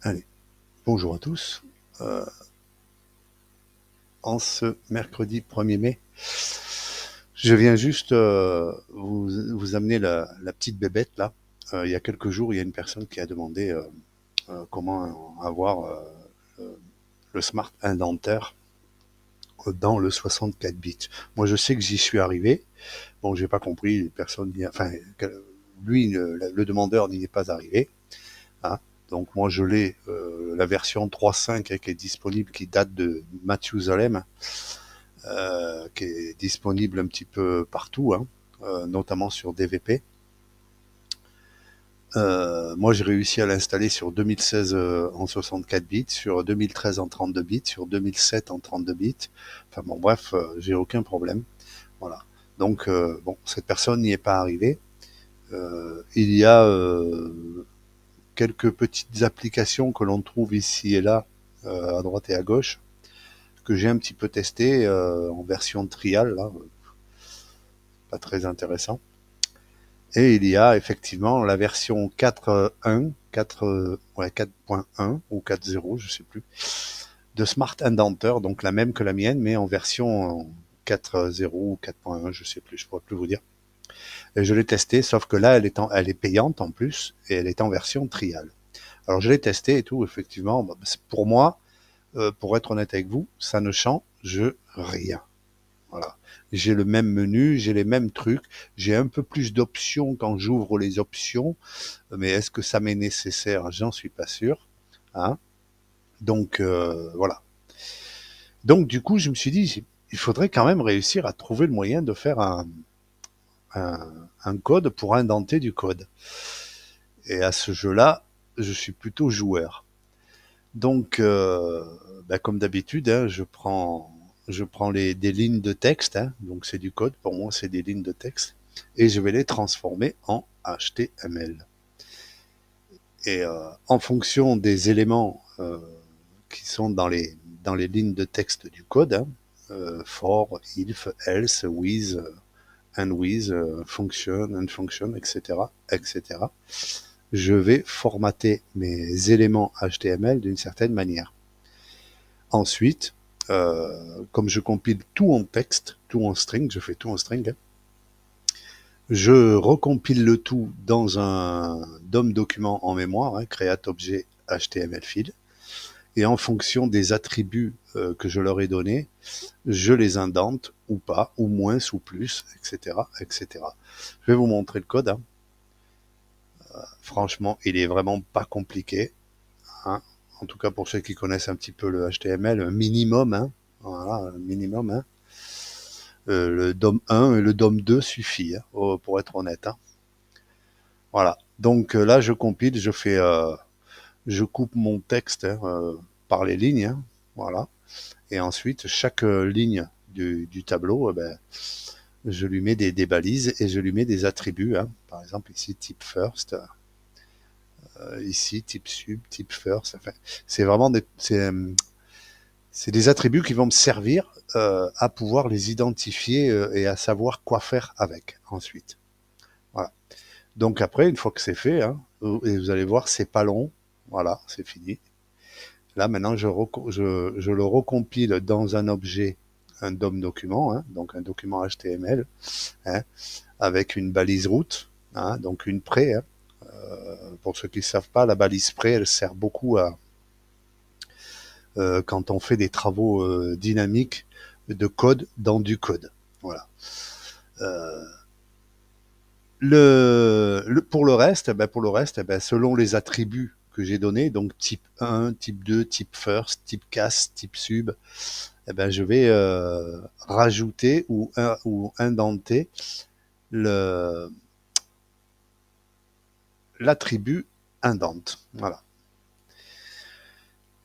Allez, bonjour à tous. Euh, en ce mercredi 1er mai, je viens juste vous amener la petite bébête là. Il y a quelques jours, il y a une personne qui a demandé comment avoir le smart indentaire dans le 64 bits. Moi, je sais que j'y suis arrivé. Bon, j'ai pas compris, personne n'y a, enfin, lui, le demandeur n'y est pas arrivé. Hein. Donc moi je l'ai la version 3.5 qui est disponible, qui date de Mathusalem, qui est disponible un petit peu partout, hein, notamment sur DVP. Moi j'ai réussi à l'installer sur 2016 en 64 bits, sur 2013 en 32 bits, sur 2007 en 32 bits. Enfin bon bref, j'ai aucun problème. Voilà. Donc bon, cette personne n'y est pas arrivée. Il y a quelques petites applications que l'on trouve ici et là, à droite et à gauche, que j'ai un petit peu testé en version trial, là, pas très intéressant. Et il y a effectivement la version 4.1, 4.1 ou 4.0, je sais plus, de Smart Indenter, donc la même que la mienne, mais en version 4.0 ou 4.1, je sais plus, je pourrais plus vous dire. Et je l'ai testé, sauf que là, elle est payante en plus, et elle est en version trial. Alors je l'ai testé et tout, effectivement, pour moi, pour être honnête avec vous, ça ne change rien. Voilà. J'ai le même menu, j'ai les mêmes trucs, j'ai un peu plus d'options quand j'ouvre les options, mais est-ce que ça m'est nécessaire? J'en suis pas sûr. Hein. Donc voilà. Donc du coup, je me suis dit, il faudrait quand même réussir à trouver le moyen de faire un code pour indenter du code. Et à ce jeu-là, je suis plutôt joueur. Donc, comme d'habitude, hein, je prends des lignes de texte, hein, donc c'est du code, pour moi c'est des lignes de texte, et je vais les transformer en HTML. Et en fonction des éléments qui sont dans les lignes de texte du code, hein, for, if, else, with, and with, function, and function, etc., etc., je vais formater mes éléments HTML d'une certaine manière. Ensuite, comme je compile tout en texte, tout en string, je fais tout en string, hein, je recompile le tout dans un DOM document en mémoire, hein, create objet HTML file, et en fonction des attributs que je leur ai donnés, je les indente ou pas, ou moins, ou plus, etc., etc. Je vais vous montrer le code. Hein. Franchement, il est vraiment pas compliqué. Hein. En tout cas, pour ceux qui connaissent un petit peu le HTML, un minimum, hein. Voilà, un minimum, hein. Le DOM 1 et le DOM 2 suffit, hein, pour être honnête. Hein. Voilà. Donc là, je compile, je coupe mon texte, hein, par les lignes. Hein. Voilà. Et ensuite, chaque ligne du tableau, je lui mets des balises et je lui mets des attributs. Hein. Par exemple, ici, type first, ici, type sub, type first. Enfin, c'est vraiment c'est des attributs qui vont me servir à pouvoir les identifier et à savoir quoi faire avec ensuite. Voilà. Donc après, une fois que c'est fait, hein, et vous allez voir, c'est pas long. Voilà, c'est fini. Là, maintenant, je le recompile dans un objet, un DOM document, hein, donc un document HTML, hein, avec une balise route, hein, donc une pré. Hein. Pour ceux qui ne savent pas, la balise pré, elle sert beaucoup à quand on fait des travaux dynamiques de code dans du code. Voilà. Euh, pour le reste, selon les attributs que j'ai donnés, donc type 1, type 2, type first, type cast, type sub, je vais rajouter ou indenter le, l'attribut indent. Voilà.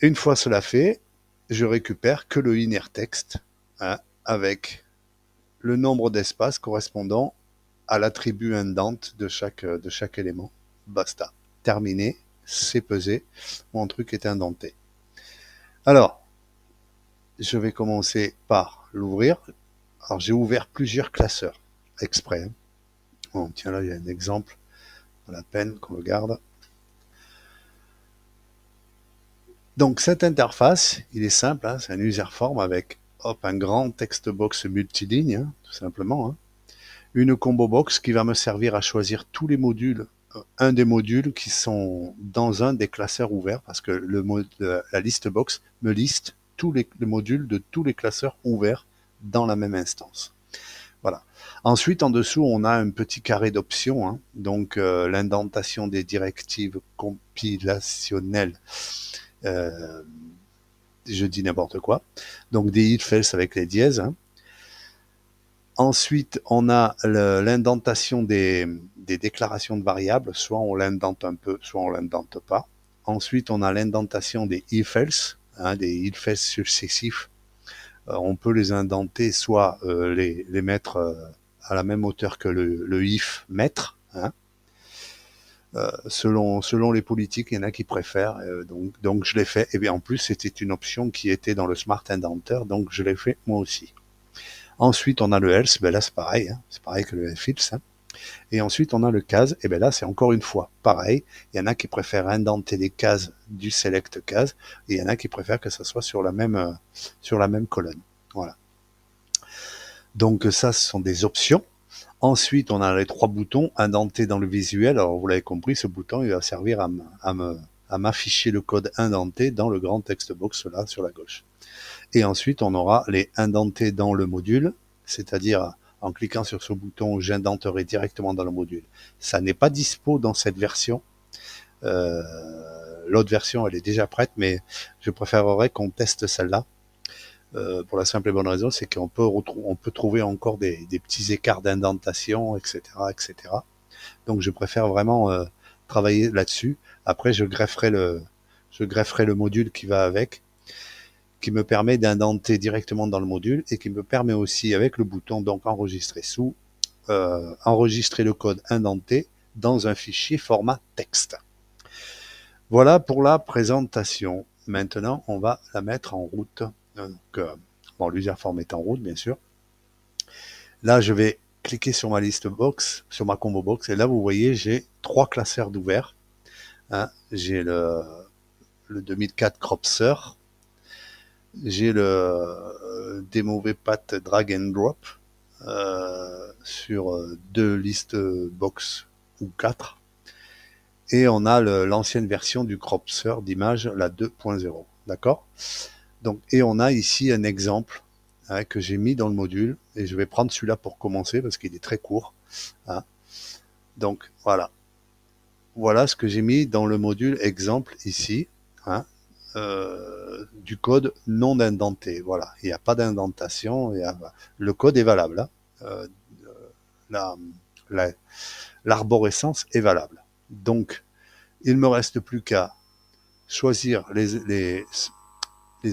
Une fois cela fait, je récupère que le inner text, hein, avec le nombre d'espaces correspondant à l'attribut indent de chaque élément. Basta. Terminé. C'est pesé. Mon truc est indenté. Alors, je vais commencer par l'ouvrir. Alors, j'ai ouvert plusieurs classeurs exprès. Hein. Bon, tiens, là, il y a un exemple. À la peine qu'on le garde. Donc cette interface, il est simple, hein, c'est un userform avec hop, un grand text box multiligne, hein, tout simplement, hein. Une combo box qui va me servir à choisir tous les modules, un des modules qui sont dans un des classeurs ouverts, parce que la liste box me liste tous les modules de tous les classeurs ouverts dans la même instance. Voilà. Ensuite, en dessous, on a un petit carré d'options, hein, donc l'indentation des directives compilationnelles. Euh, je dis n'importe quoi. Donc des if-else avec les dièses, hein. Ensuite, on a l'indentation des déclarations de variables. Soit on l'indente un peu, soit on l'indente pas. Ensuite, on a l'indentation des if-else, hein, des if-else successifs. On peut les indenter, soit les mettre à la même hauteur que le if maître, hein. Selon les politiques, il y en a qui préfèrent, donc je l'ai fait. Et bien en plus, c'était une option qui était dans le Smart Indenter, donc je l'ai fait moi aussi. Ensuite, on a le else, ben là c'est pareil, hein, c'est pareil que le if-else, hein. Et ensuite, on a le case, et ben là c'est encore une fois pareil. Il y en a qui préfèrent indenter les cases du select case, et il y en a qui préfèrent que ça soit sur la même colonne. Voilà. Donc ça, ce sont des options. Ensuite, on a les trois boutons indentés dans le visuel. Alors, vous l'avez compris, ce bouton, il va servir à m'afficher le code indenté dans le grand text box là sur la gauche. Et ensuite, on aura les indentés dans le module, c'est-à-dire en cliquant sur ce bouton, j'indenterai directement dans le module. Ça n'est pas dispo dans cette version. L'autre version, elle est déjà prête, mais je préférerais qu'on teste celle-là. Pour la simple et bonne raison, c'est qu'on peut trouver encore des petits écarts d'indentation, etc., etc. Donc, je préfère vraiment travailler là-dessus. Après, je grefferai le module qui va avec, qui me permet d'indenter directement dans le module et qui me permet aussi, avec le bouton donc enregistrer sous, enregistrer le code indenté dans un fichier format texte. Voilà pour la présentation. Maintenant, on va la mettre en route. Donc, bon, l'userform est en route, bien sûr. Là, je vais cliquer sur ma liste box, sur ma combo box, et là, vous voyez, j'ai 3 classeurs d'ouverts. Hein. J'ai le 2004 Cropser, j'ai le DemoVPath Drag and Drop sur 2 listes box ou 4. Et on a l'ancienne version du Cropser d'image, la 2.0. D'accord? Donc, et on a ici un exemple, hein, que j'ai mis dans le module, et je vais prendre celui-là pour commencer parce qu'il est très court, hein. Donc voilà, voilà ce que j'ai mis dans le module exemple ici, hein, du code non indenté. Voilà, il n'y a pas d'indentation, le code est valable, hein. La, la, l'arborescence est valable. Donc, il me reste plus qu'à choisir les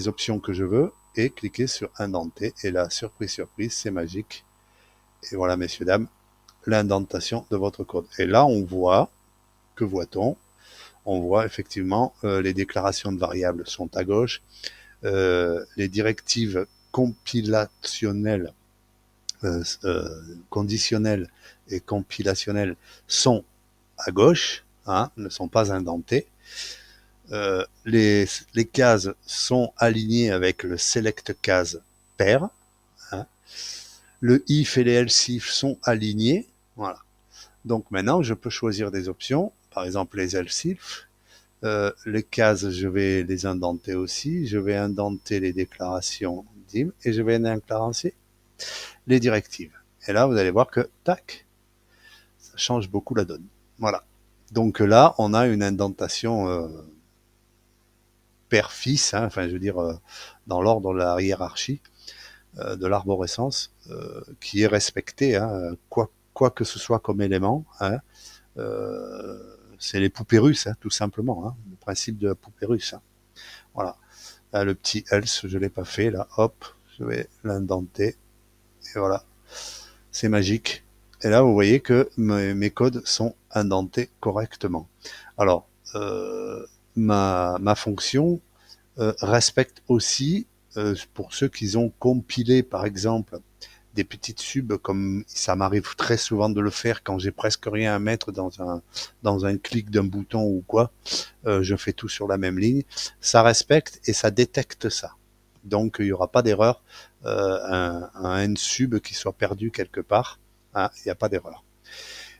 options que je veux et cliquer sur indenter. Et là, surprise, surprise, c'est magique. Et voilà, messieurs, dames, l'indentation de votre code. Et là, on voit, que voit-on? On voit effectivement les déclarations de variables sont à gauche, les directives compilationnelles, conditionnelles et compilationnelles sont à gauche, hein, ne sont pas indentées. Les cases sont alignées avec le select case pair, hein. Le if et les else if sont alignés. Voilà. Donc maintenant, je peux choisir des options, par exemple les else if. Les cases, je vais les indenter aussi. Je vais indenter les déclarations dim et je vais indenter les directives. Et là, vous allez voir que, tac, ça change beaucoup la donne. Voilà. Donc là, on a une indentation père-fils, hein, enfin je veux dire dans l'ordre de la hiérarchie de l'arborescence, qui est respectée, hein, quoi que ce soit comme élément, hein, c'est les poupées russes, hein, tout simplement, hein, le principe de la poupée russe, hein. Voilà. Là, le petit else, je l'ai pas fait, là, hop, je vais l'indenter, et voilà, c'est magique. Et là, vous voyez que mes codes sont indentés correctement. Alors, ma fonction respecte aussi, pour ceux qui ont compilé, par exemple, des petites subs, comme ça m'arrive très souvent de le faire quand j'ai presque rien à mettre dans un clic d'un bouton ou quoi. Je fais tout sur la même ligne. Ça respecte et ça détecte ça. Donc il n'y aura pas d'erreur, un N-sub qui soit perdu quelque part. Hein, il n'y a pas d'erreur.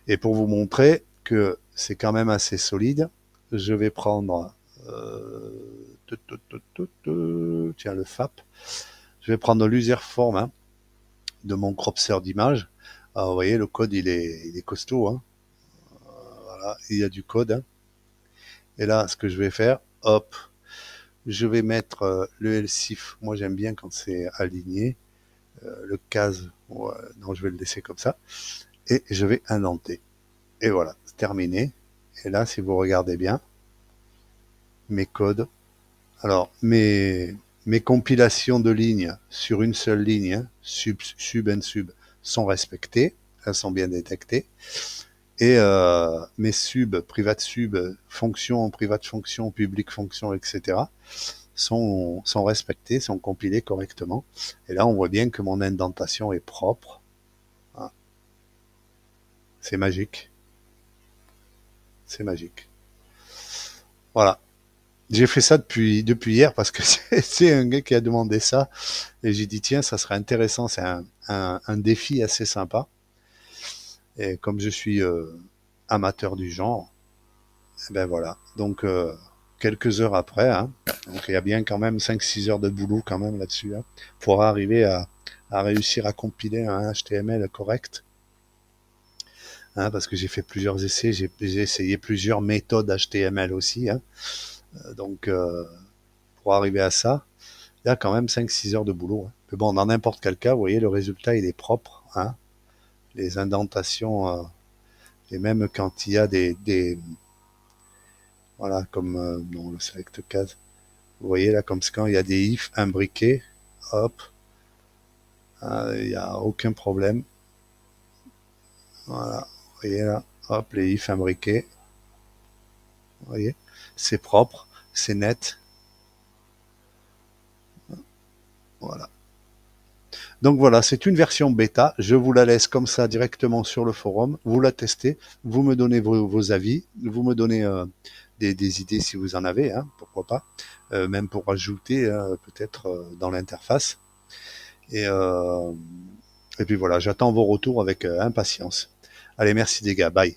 Et pour vous montrer que c'est quand même assez solide, je vais prendre tiens, le FAP. Je vais prendre l'userform, hein, de mon cropseur d'image. Alors, vous voyez, le code, il est costaud. Hein. Voilà, il y a du code. Hein. Et là, ce que je vais faire, hop, je vais mettre le LCIF. Moi, j'aime bien quand c'est aligné. Le case, ouais, non, je vais le laisser comme ça. Et je vais indenter. Et voilà, c'est terminé. Et là, si vous regardez bien, mes codes, alors mes compilations de lignes sur une seule ligne, hein, sub and sub, sont respectées, elles sont bien détectées. Et mes subs, private sub, fonction, private fonction, public fonction, etc. sont respectés, sont compilés correctement. Et là, on voit bien que mon indentation est propre. Hein. C'est magique. C'est magique. Voilà. J'ai fait ça depuis hier parce que c'est un gars qui a demandé ça. Et j'ai dit, tiens, ça serait intéressant. C'est un défi assez sympa. Et comme je suis amateur du genre, eh ben voilà. Donc, quelques heures après, hein, donc il y a bien quand même 5-6 heures de boulot quand même là-dessus, hein, pour arriver à réussir à compiler un HTML correct. Hein, parce que j'ai fait plusieurs essais, j'ai essayé plusieurs méthodes HTML aussi. Hein, donc, pour arriver à ça, il y a quand même 5-6 heures de boulot. Hein. Mais bon, dans n'importe quel cas, vous voyez, le résultat, il est propre. Hein, les indentations, et même quand il y a voilà, comme dans le select case, vous voyez là, comme quand il y a des if imbriqués, hop, il n'y a aucun problème. Voilà, vous voyez là, hop, les if imbriqués, vous voyez, c'est propre, c'est net. Voilà. Donc voilà, c'est une version bêta. Je vous la laisse comme ça directement sur le forum. Vous la testez, vous me donnez vos avis, vous me donnez des idées si vous en avez, hein, pourquoi pas, même pour ajouter peut-être dans l'interface. Et, euh, et puis voilà, j'attends vos retours avec impatience. Allez, merci les gars, bye.